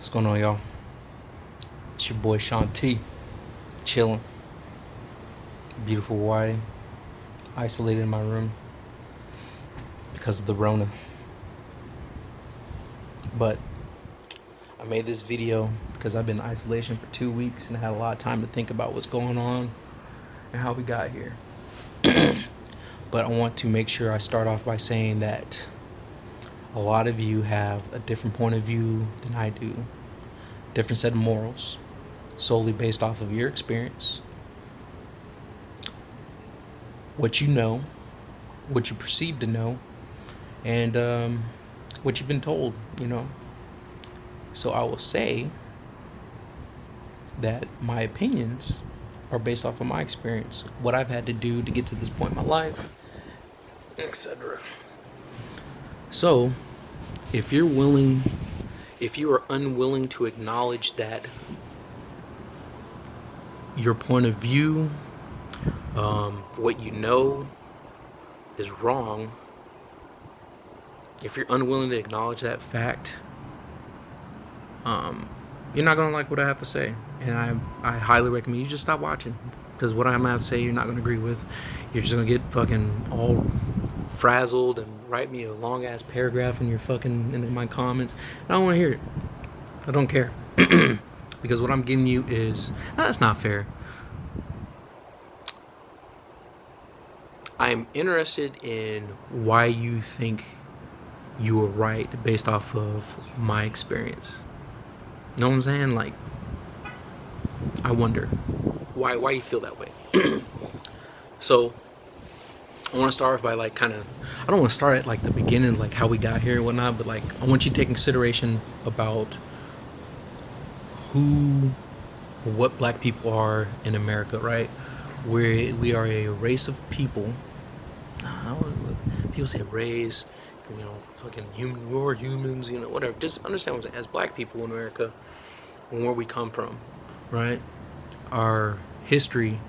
What's going on, y'all? It's your boy Sean T. Chilling. Beautiful Hawaii. Isolated in my room because of the Rona. But I made this video because I've been in isolation for 2 weeks and I had a lot of time to think about what's going on and how we got here. But I want to make sure I start off by saying that a lot of you have a different point of view than I do, different set of morals, solely based off of your experience, what you know, what you perceive to know, and what you've been told, So I will say that my opinions are based off of my experience, what I've had to do to get to this point in my life, etc. So, if you are unwilling to acknowledge that your point of view, what you know is wrong, if you're unwilling to acknowledge that fact, you're not gonna like what I have to say, and I highly recommend you just stop watching, because what I'm gonna have to say you're not gonna agree with. You're just gonna get fucking all frazzled and write me a long ass paragraph in my comments. I don't want to hear it. I don't care. Because what I'm giving you is that's not fair. I'm interested in why you think you are right based off of my experience. Know what I'm saying? Like, I wonder why you feel that way. So I want to start off by I don't want to start at the beginning, like how we got here and whatnot, but I want you to take consideration about what black people are in America, right? We are a race of people. People say race, fucking human, we're humans, whatever. Just understand what I'm saying. As black people in America, and where we come from, right? Our history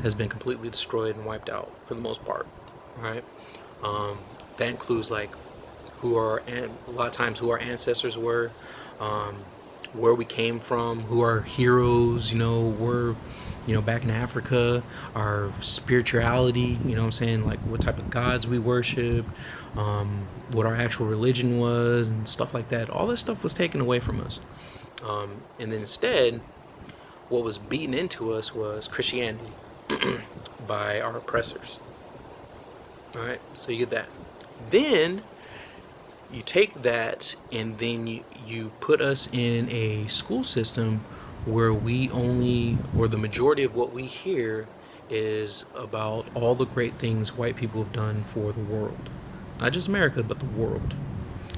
has been completely destroyed and wiped out for the most part, right? That includes who our ancestors were, where we came from, who our heroes, were, back in Africa, our spirituality, what I'm saying, what type of gods we worship, what our actual religion was, and stuff like that. All this stuff was taken away from us. And then instead, what was beaten into us was Christianity by our oppressors. All right, so you get that. Then you take that and then you put us in a school system where the majority of what we hear is about all the great things white people have done for the world. Not just America, but the world.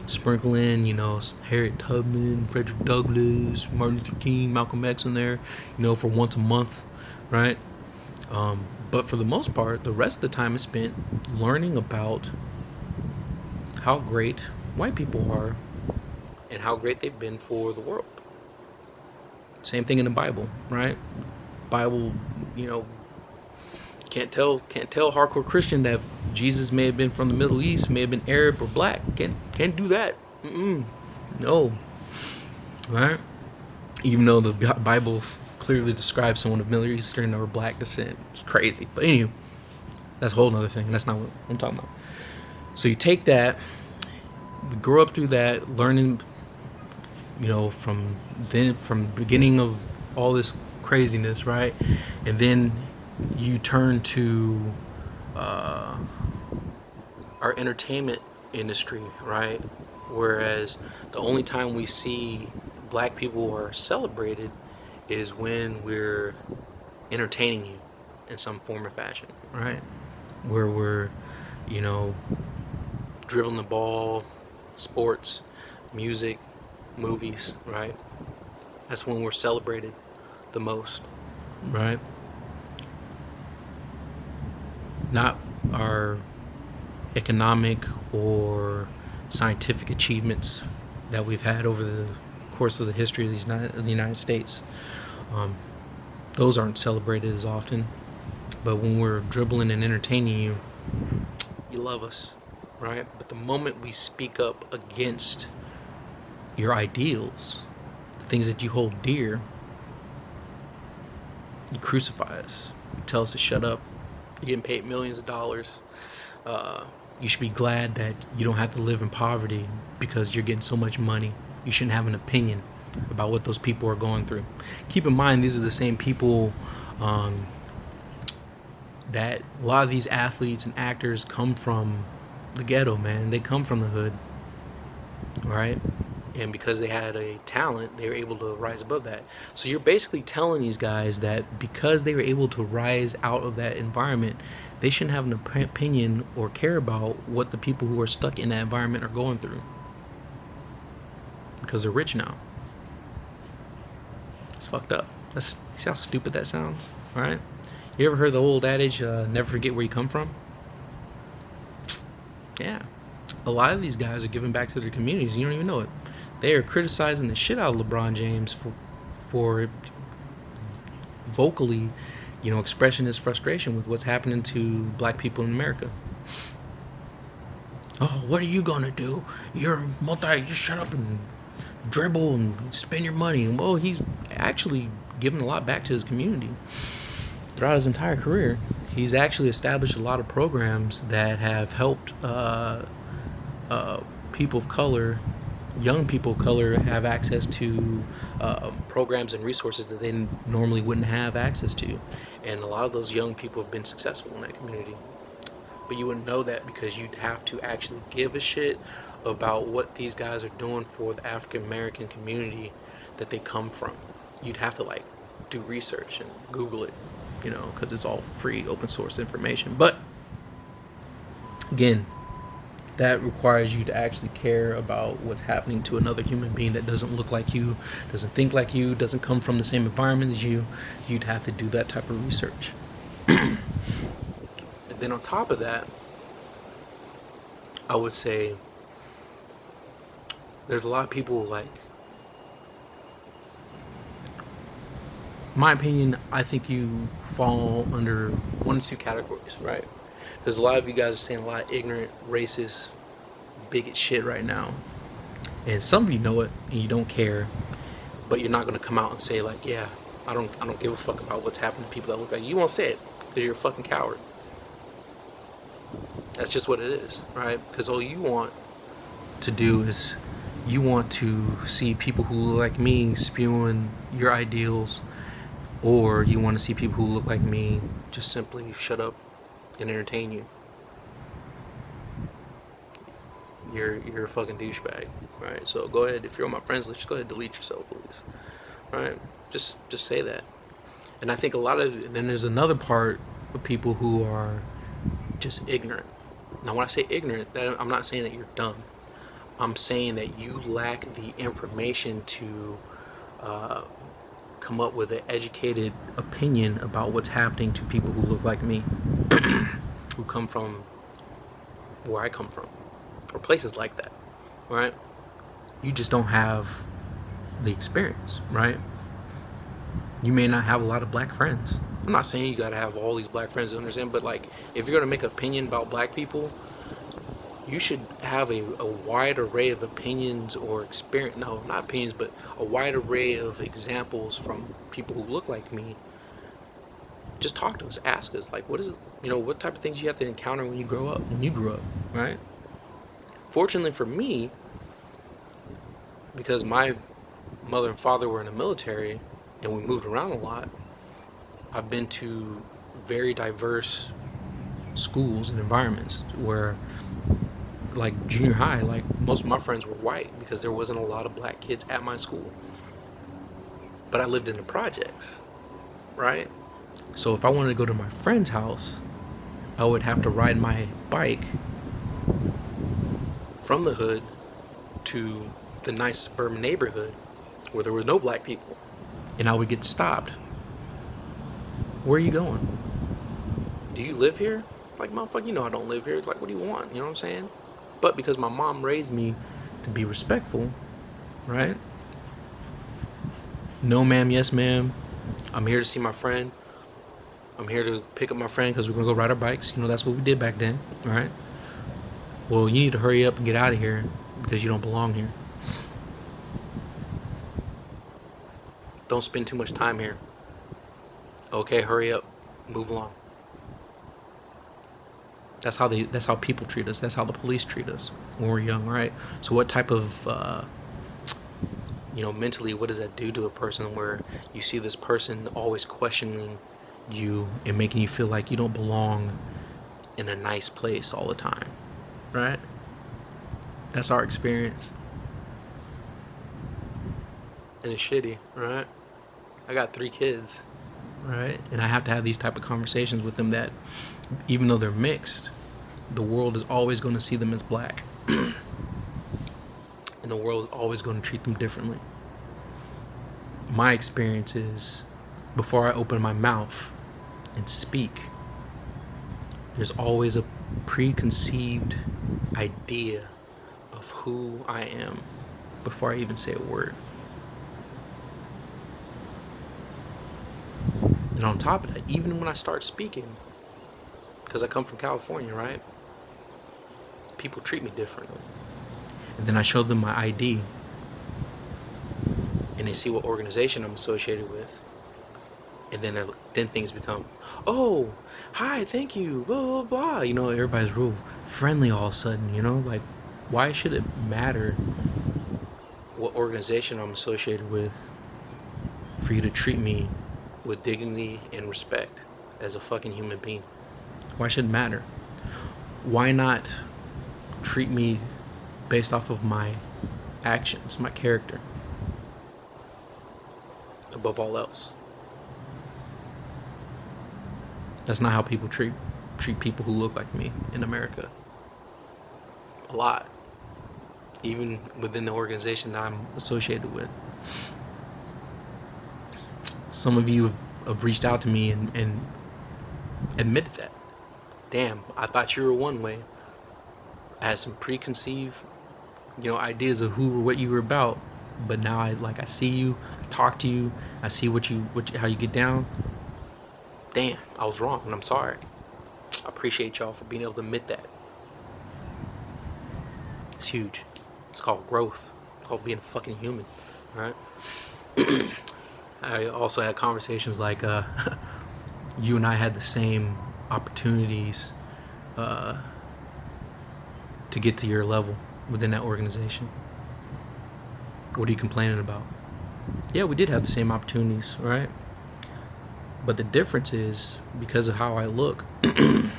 Sprinkle in, Harriet Tubman, Frederick Douglass, Martin Luther King, Malcolm X in there, for once a month, right? But for the most part, the rest of the time is spent learning about how great white people are and how great they've been for the world. Same thing in the Bible, right? Bible, can't tell hardcore Christian that Jesus may have been from the Middle East, may have been Arab or black. Can't do that. No, right? Even though the Bible clearly describes someone of Middle Eastern or black descent. It's crazy. But anyway, that's a whole other thing. That's not what I'm talking about. So you take that, we grow up through that, learning, from the beginning of all this craziness, right? And then you turn to our entertainment industry, right? Whereas the only time we see black people are celebrated is when we're entertaining you in some form or fashion, right? Where we're, dribbling the ball, sports, music, movies, right? That's when we're celebrated the most, right? Not our economic or scientific achievements that we've had over the course of the history of the United States. Those aren't celebrated as often. But when we're dribbling and entertaining you, you love us, right? But the moment we speak up against your ideals, the things that you hold dear, you crucify us. You tell us to shut up. You're getting paid millions of dollars. You should be glad that you don't have to live in poverty because you're getting so much money. You shouldn't have an opinion about what those people are going through. Keep in mind, these are the same people that a lot of these athletes and actors come from the ghetto, man. They come from the hood, right? And because they had a talent, they were able to rise above that. So you're basically telling these guys that because they were able to rise out of that environment, they shouldn't have an opinion or care about what the people who are stuck in that environment are going through. Because they're rich now. It's fucked up. See how stupid that sounds? Alright? You ever heard the old adage, never forget where you come from? Yeah. A lot of these guys are giving back to their communities. You don't even know it. They are criticizing the shit out of LeBron James for vocally, expressing his frustration with what's happening to black people in America. Oh, what are you gonna do? You shut up and dribble and spend your money. Well, he's actually given a lot back to his community throughout his entire career. He's actually established a lot of programs that have helped people of color, young people of color, have access to programs and resources that they normally wouldn't have access to. And a lot of those young people have been successful in that community. But you wouldn't know that because you'd have to actually give a shit about what these guys are doing for the African American community that they come from. You'd have to do research and Google it, because it's all free, open source information. But again, that requires you to actually care about what's happening to another human being that doesn't look like you, doesn't think like you, doesn't come from the same environment as you. You'd have to do that type of research. And then on top of that, I would say there's a lot of people in my opinion, I think you fall under one or two categories, right? Because a lot of you guys are saying a lot of ignorant, racist, bigot shit right now. And some of you know it and you don't care, but you're not going to come out and say yeah, I don't give a fuck about what's happening to people that look like you. You won't say it because you're a fucking coward. That's just what it is, right? Because all you want to do is you want to see people who look like me spewing your ideals, or you want to see people who look like me just simply shut up and entertain you. You're a fucking douchebag, right? So go ahead, if you're on my friends list, just go ahead and delete yourself, please, right? Just say that. And I think then there's another part of people who are just ignorant. Now, when I say ignorant, I'm not saying that you're dumb. I'm saying that you lack the information to come up with an educated opinion about what's happening to people who look like me, who come from where I come from, or places like that, right? You just don't have the experience, right? You may not have a lot of black friends. I'm not saying you gotta have all these black friends to understand, but if you're gonna make an opinion about black people, you should have a wide array of opinions or experience. No, not opinions, but a wide array of examples from people who look like me. Just talk to us, ask us, what is it, what type of things you have to encounter when you grew up, right? Fortunately for me, because my mother and father were in the military and we moved around a lot, I've been to very diverse schools and environments where, junior high, most of my friends were white because there wasn't a lot of black kids at my school. But I lived in the projects, right? So if I wanted to go to my friend's house, I would have to ride my bike from the hood to the nice suburban neighborhood where there were no black people. And I would get stopped. Where are you going? Do you live here? Motherfucker, I don't live here. What do you want? You know what I'm saying? But because my mom raised me to be respectful, right? No ma'am, yes ma'am. I'm here to see my friend. I'm here to pick up my friend because we're going to go ride our bikes. That's what we did back then, right? Well, you need to hurry up and get out of here because you don't belong here. Don't spend too much time here. Okay, hurry up. Move along. That's how people treat us. That's how the police treat us when we're young, right? So what type of mentally, what does that do to a person where you see this person always questioning you and making you feel like you don't belong in a nice place all the time, right? That's our experience. And it's shitty, right? I got 3 kids, right? And I have to have these type of conversations with them that even though they're mixed, the world is always going to see them as black. And the world is always going to treat them differently. My experience is, before I open my mouth and speak, there's always a preconceived idea of who I am before I even say a word. And on top of that, even when I start speaking, because I come from California, right? People treat me differently. And then I show them my ID, and they see what organization I'm associated with. And then things become, oh, hi, thank you, blah, blah, blah. Everybody's real friendly all of a sudden, like, why should it matter what organization I'm associated with for you to treat me with dignity and respect as a fucking human being? Why should it matter? Why not treat me based off of my actions, my character, above all else? That's not how people treat people who look like me in America. A lot. Even within the organization that I'm associated with. Some of you have reached out to me and admitted that. Damn, I thought you were one way. I had some preconceived, ideas of who or what you were about. But now I see you, I talk to you, I see how you get down. Damn, I was wrong, and I'm sorry. I appreciate y'all for being able to admit that. It's huge. It's called growth. It's called being a fucking human, right? I also had conversations like, you and I had the same opportunities to get to your level within that organization. What are you complaining about? Yeah, we did have the same opportunities, right? But the difference is, because of how I look, I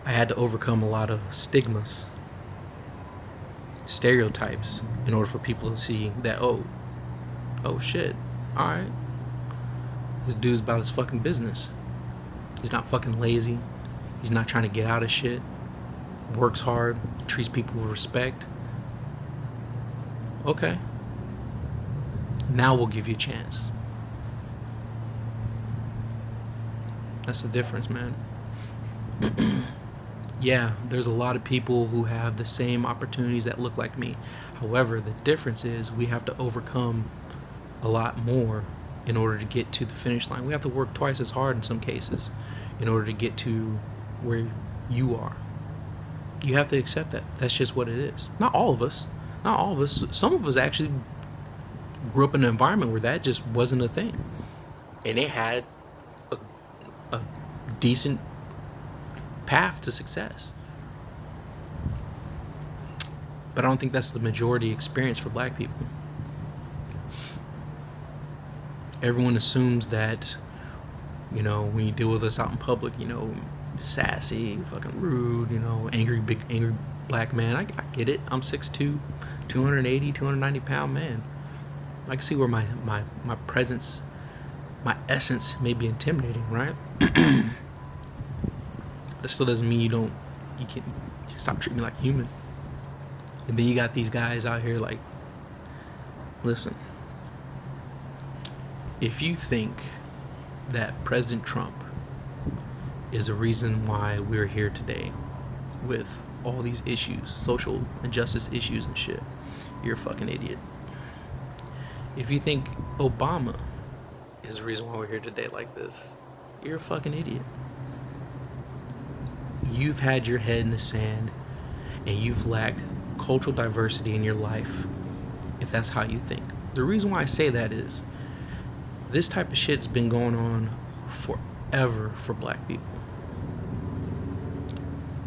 had to overcome a lot of stigmas, stereotypes, in order for people to see that, oh shit, alright, this dude's about his fucking business. He's not fucking lazy. He's not trying to get out of shit. Works hard, treats people with respect. Okay. Now we'll give you a chance. That's the difference, man. Yeah, there's a lot of people who have the same opportunities that look like me. However, the difference is we have to overcome a lot more in order to get to the finish line. We have to work twice as hard in some cases in order to get to where you are. You have to accept that. That's just what it is. Not all of us. Some of us actually grew up in an environment where that just wasn't a thing. And they had a decent path to success. But I don't think that's the majority experience for black people. Everyone assumes that, when you deal with us out in public, sassy, fucking rude, angry black man. I get it. I'm 6'2", 280, 290 pound man. I can see where my presence, my essence may be intimidating, right? That still doesn't mean you can't stop treating me like a human. And then you got these guys out here like, listen, if you think that President Trump is the reason why we're here today with all these issues, social injustice issues and shit, you're a fucking idiot. If you think Obama is the reason why we're here today like this, you're a fucking idiot. You've had your head in the sand and you've lacked cultural diversity in your life if that's how you think. The reason why I say that is this type of shit's been going on forever for black people.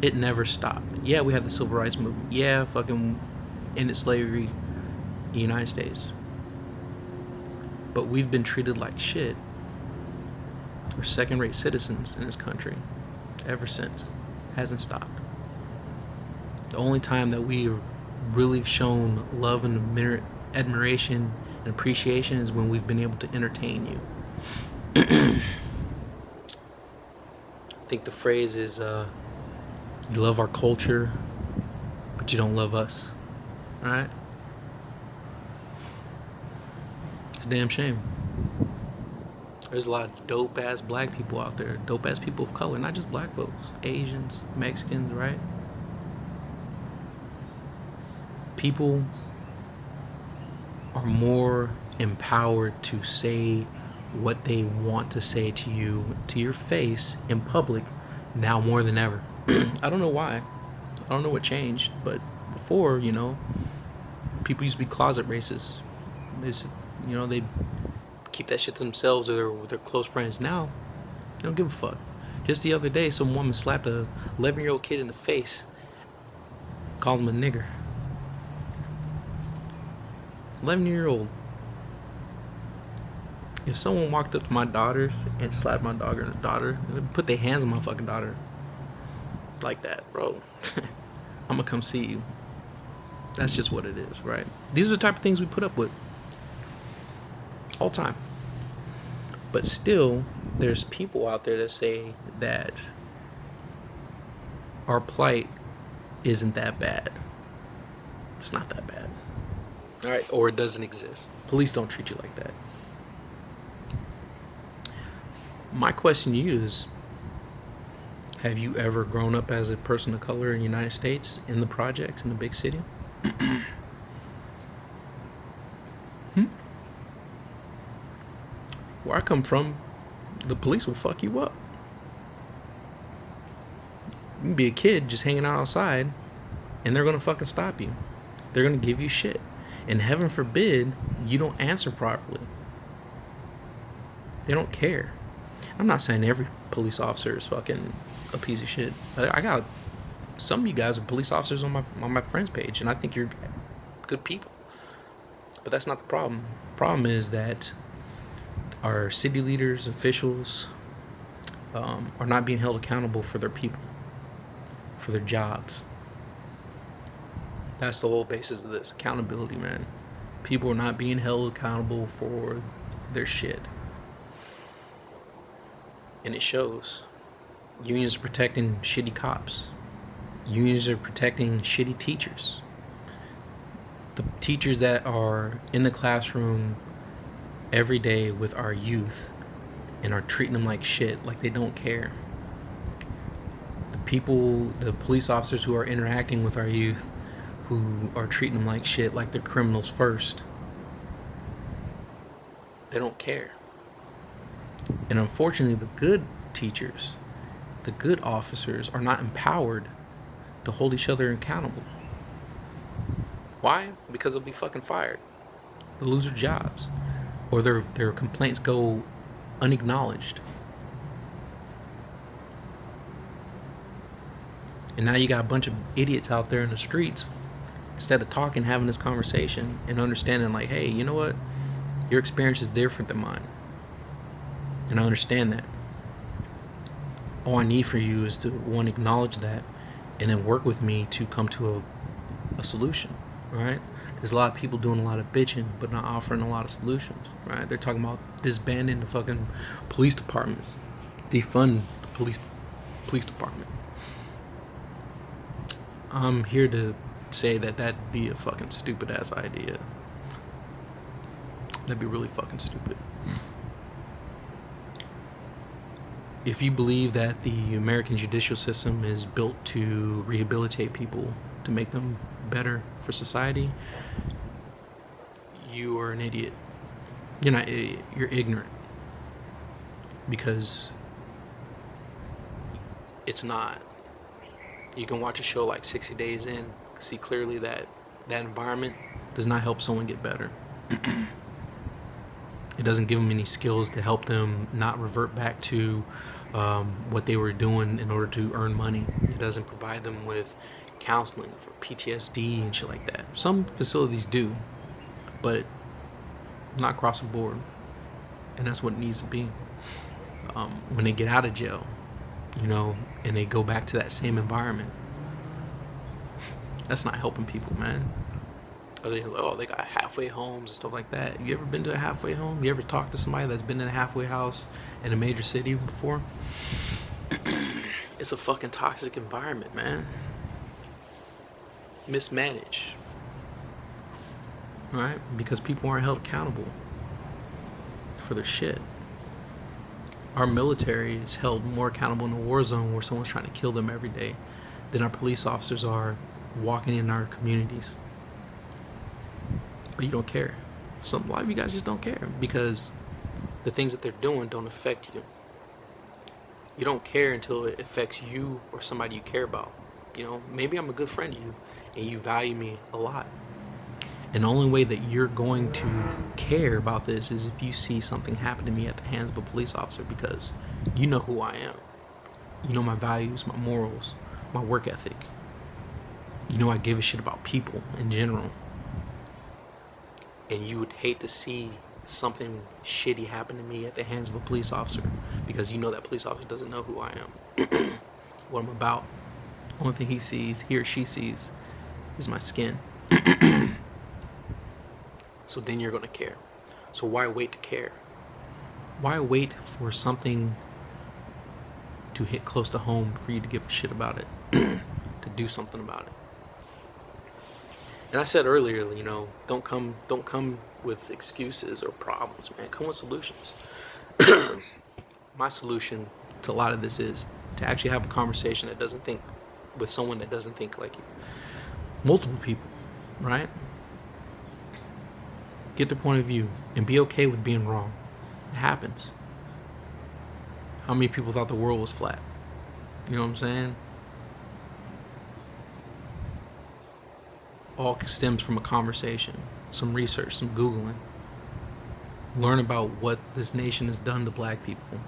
It never stopped. Yeah, we have the civil rights movement. Yeah, fucking ended slavery in the United States. But we've been treated like shit. We're second-rate citizens in this country ever since. Hasn't stopped. The only time that we really shown love and admiration and appreciation is when we've been able to entertain you. I think the phrase is, you love our culture, but you don't love us. Alright? It's a damn shame. There's a lot of dope-ass black people out there. Dope-ass people of color. Not just black folks. Asians, Mexicans, right? People are more empowered to say what they want to say to you, to your face, in public, now more than ever. I don't know why. I don't know what changed, but before, people used to be closet racists. They keep that shit to themselves or with their close friends. Now, they don't give a fuck. Just the other day, some woman slapped a 11-year-old kid in the face, called him a nigger. 11-year-old. If someone walked up to my daughters and slapped my daughter, put their hands on my fucking daughter like that, bro, I'm gonna come see you. That's just what it is, right? These are the type of things we put up with all the time. But still, there's people out there that say that our plight isn't that bad. It's not that bad. All right, or it doesn't exist. Police don't treat you like that. My question to you is, have you ever grown up as a person of color in the United States, in the projects, in the big city? Where I come from, the police will fuck you up. You can be a kid just hanging out outside, and they're gonna fucking stop you. They're gonna give you shit. And heaven forbid, you don't answer properly. They don't care. I'm not saying every police officer is fucking a piece of shit. I got some of you guys are police officers on my friends page, and I think you're good people. But that's not the problem. The problem is that our city leaders, officials, are not being held accountable for their people, for their jobs. That's the whole basis of this. Accountability, man. People are not being held accountable for their shit. And it shows. Unions are protecting shitty cops. Unions are protecting shitty teachers. The teachers that are in the classroom every day with our youth and are treating them like shit, like they don't care. The police officers who are interacting with our youth, who are treating them like shit, like they're criminals first. They don't care. And unfortunately, the good teachers, the good officers are not empowered to hold each other accountable. Why? Because they'll be fucking fired. They'll lose their jobs. Or their complaints go unacknowledged. And now you got a bunch of idiots out there in the streets, instead of talking, having this conversation and understanding, like, hey, you know what? Your experience is different than mine. And I understand that. All I need for you is to, one, acknowledge that, and then work with me to come to a solution, right? There's a lot of people doing a lot of bitching, but not offering a lot of solutions, right? They're talking about disbanding the fucking police departments, defund the police department. I'm here to say that that'd be a fucking stupid ass idea. That'd be really fucking stupid. If you believe that the American judicial system is built to rehabilitate people, to make them better for society, you are an idiot. You're not an idiot, you're ignorant. Because it's not. You can watch a show like 60 Days In, see clearly that that environment does not help someone get better. It doesn't give them any skills to help them not revert back to what they were doing in order to earn money. It doesn't provide them with counseling for PTSD and shit like that. Some facilities do, but not across the board. And that's what it needs to be. When they get out of jail, and they go back to that same environment, that's not helping people, man. They got halfway homes and stuff like that. You ever been to a halfway home? You ever talked to somebody that's been in a halfway house in a major city before? It's a fucking toxic environment, man. Mismanaged. Right? Because people aren't held accountable for their shit. Our military is held more accountable in a war zone where someone's trying to kill them every day than our police officers are walking in our communities. But you don't care. A lot of you guys just don't care because the things that they're doing don't affect you. You don't care until it affects you or somebody you care about. Maybe I'm a good friend to you and you value me a lot. And the only way that you're going to care about this is if you see something happen to me at the hands of a police officer, because you know who I am. You know my values, my morals, my work ethic. I give a shit about people in general. And you would hate to see something shitty happen to me at the hands of a police officer, because that police officer doesn't know who I am, what I'm about. The only thing he or she sees is my skin. So then you're going to care. So why wait to care? Why wait for something to hit close to home for you to give a shit about it, to do something about it? And I said earlier, don't come with excuses or problems, man. Come with solutions. My solution to a lot of this is to actually have a conversation with someone that doesn't think like you. Multiple people, right? Get their point of view and be okay with being wrong. It happens. How many people thought the world was flat? You know what I'm saying? All stems from a conversation, some research, some Googling. Learn about what this nation has done to black people,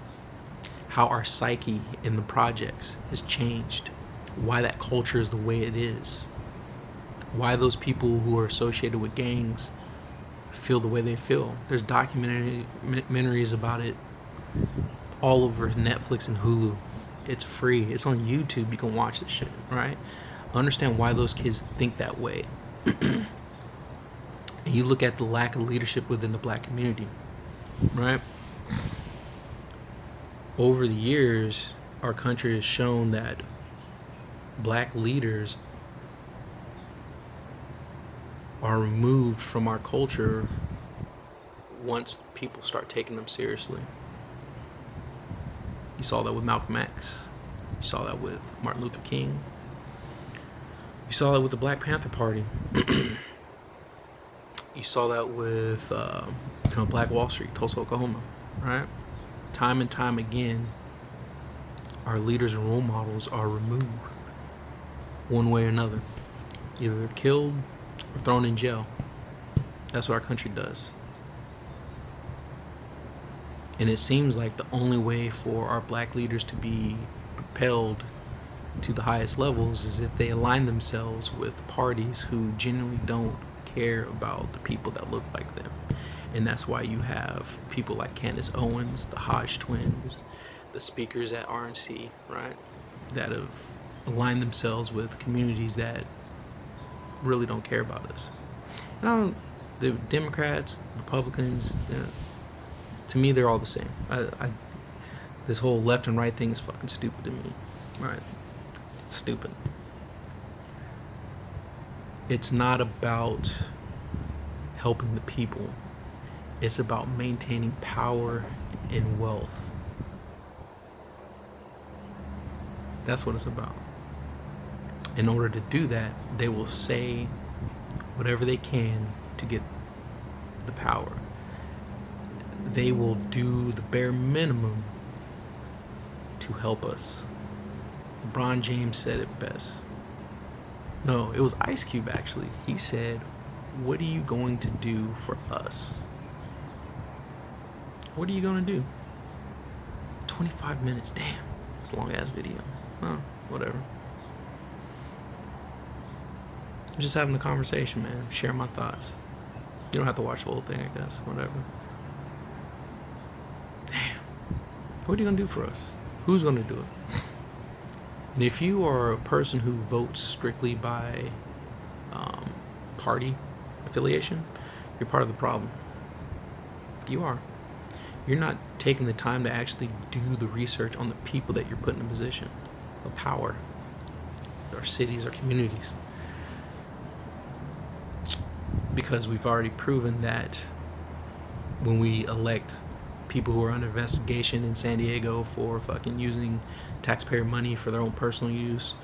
how our psyche in the projects has changed, why that culture is the way it is, why those people who are associated with gangs feel the way they feel. There's documentaries about it all over Netflix and Hulu. It's free. It's on YouTube. You can watch this shit, right? Understand why those kids think that way. And you look at the lack of leadership within the black community, right? Over the years, our country has shown that black leaders are removed from our culture once people start taking them seriously. You saw that with Malcolm X. You saw that with Martin Luther King. You saw that with the Black Panther Party. You saw that with Black Wall Street, Tulsa, Oklahoma, right? Time and time again, our leaders and role models are removed one way or another. Either they're killed or thrown in jail. That's what our country does. And it seems like the only way for our black leaders to be propelled to the highest levels is if they align themselves with parties who genuinely don't care about the people that look like them. And that's why you have people like Candace Owens, the Hodge twins, the speakers at RNC, right, that have aligned themselves with communities that really don't care about us. And the Democrats, Republicans, to me, they're all the same. This whole left and right thing is fucking stupid to me, right? It's stupid. It's not about helping the people. It's about maintaining power and wealth. That's what it's about. In order to do that, they will say whatever they can to get the power. They will do the bare minimum to help us. LeBron James said it best. No, it was Ice Cube actually. He said, what are you going to do for us? What are you going to do? 25 minutes, damn. It's a long ass video. Oh, whatever. I'm just having a conversation, man. Share my thoughts. You don't have to watch the whole thing, I guess. Whatever. Damn. What are you going to do for us? Who's going to do it? And if you are a person who votes strictly by party affiliation, you're part of the problem. You are. You're not taking the time to actually do the research on the people that you're putting in a position of power, our cities, our communities. Because we've already proven that when we elect people who are under investigation in San Diego for fucking using taxpayer money for their own personal use,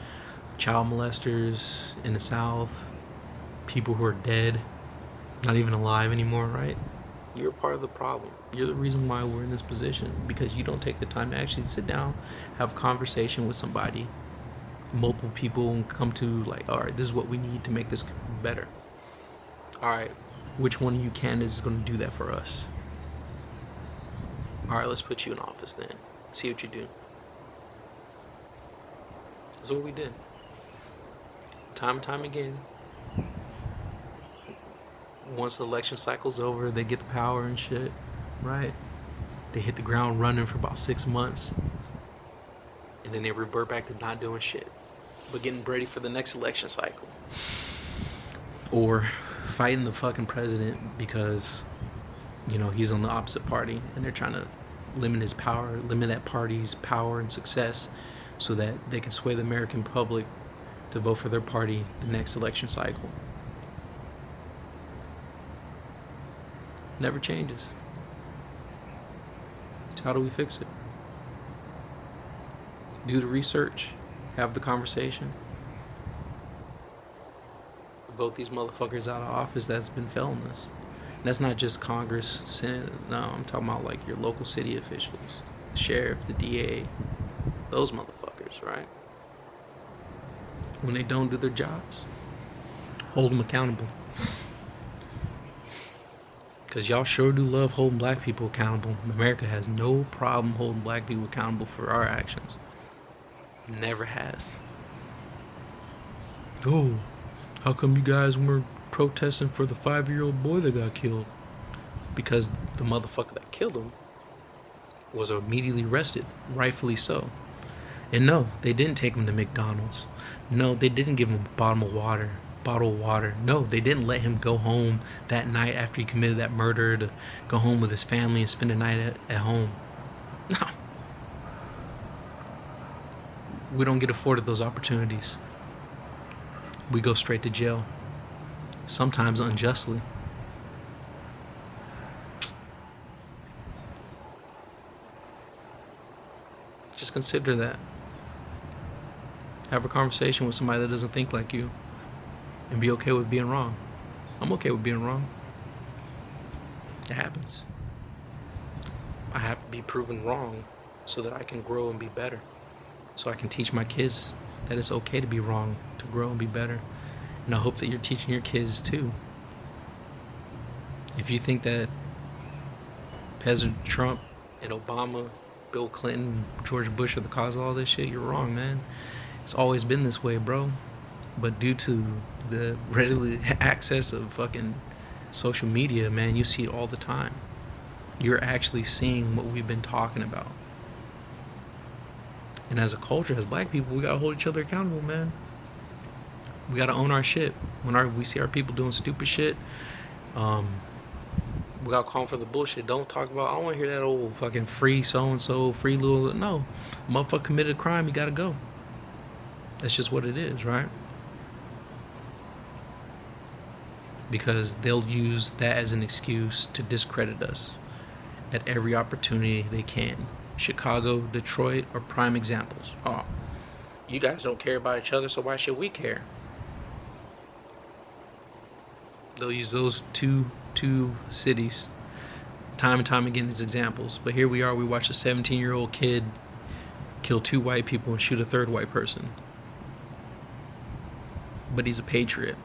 child molesters in the South, people who are dead, not even alive anymore, right? You're part of the problem. You're the reason why we're in this position, because you don't take the time to actually sit down, have a conversation with somebody, multiple people, and come to like, all right, this is what we need to make this better. All right, which one of you candidates is going to do that for us? All right, let's put you in office then. See what you do. That's what we did. Time and time again. Once the election cycle's over, they get the power and shit, right? They hit the ground running for about 6 months. And then they revert back to not doing shit, but getting ready for the next election cycle. Or fighting the fucking president because, you know, he's on the opposite party and they're trying to limit his power, limit that party's power and success so that they can sway the American public to vote for their party the next election cycle. Never changes. So how do we fix it? Do the research, have the conversation, vote these motherfuckers out of office that's been failing us. And that's not just Congress, Senate. No, I'm talking about like your local city officials, the sheriff, the DA, those motherfuckers, right? When they don't do their jobs, hold them accountable. Because y'all sure do love holding black people accountable. America has no problem holding black people accountable for our actions. Never has. Oh, how come you guys weren't protesting for the 5-year-old boy that got killed? Because the motherfucker that killed him was immediately arrested, rightfully so. And no, they didn't take him to McDonald's. No, they didn't give him a bottle of water. No, they didn't let him go home that night after he committed that murder to go home with his family and spend the night at home. No. We don't get afforded those opportunities. We go straight to jail. Sometimes unjustly. Just consider that. Have a conversation with somebody that doesn't think like you. And be okay with being wrong. I'm okay with being wrong. It happens. I have to be proven wrong so that I can grow and be better. So I can teach my kids that it's okay to be wrong, to grow and be better. And I hope that you're teaching your kids too. If you think that President Trump and Obama, Bill Clinton, George Bush are the cause of all this shit, you're wrong, man. It's always been this way, bro. But due to the readily access of fucking social media, man, you see it all the time. You're actually seeing what we've been talking about. And as a culture, as black people, we gotta hold each other accountable, man. We gotta own our shit. When we see our people doing stupid shit, we gotta call them for the bullshit. Don't talk about, I don't wanna hear that old fucking free so-and-so, free little, no. Motherfucker committed a crime, you gotta go. That's just what it is, right? Because they'll use that as an excuse to discredit us at every opportunity they can. Chicago, Detroit are prime examples. Oh, you guys don't care about each other, so why should we care? They'll use those two cities time and time again as examples. But here we are, we watch a 17-year-old kid kill 2 white people and shoot a 3rd white person. But he's a patriot.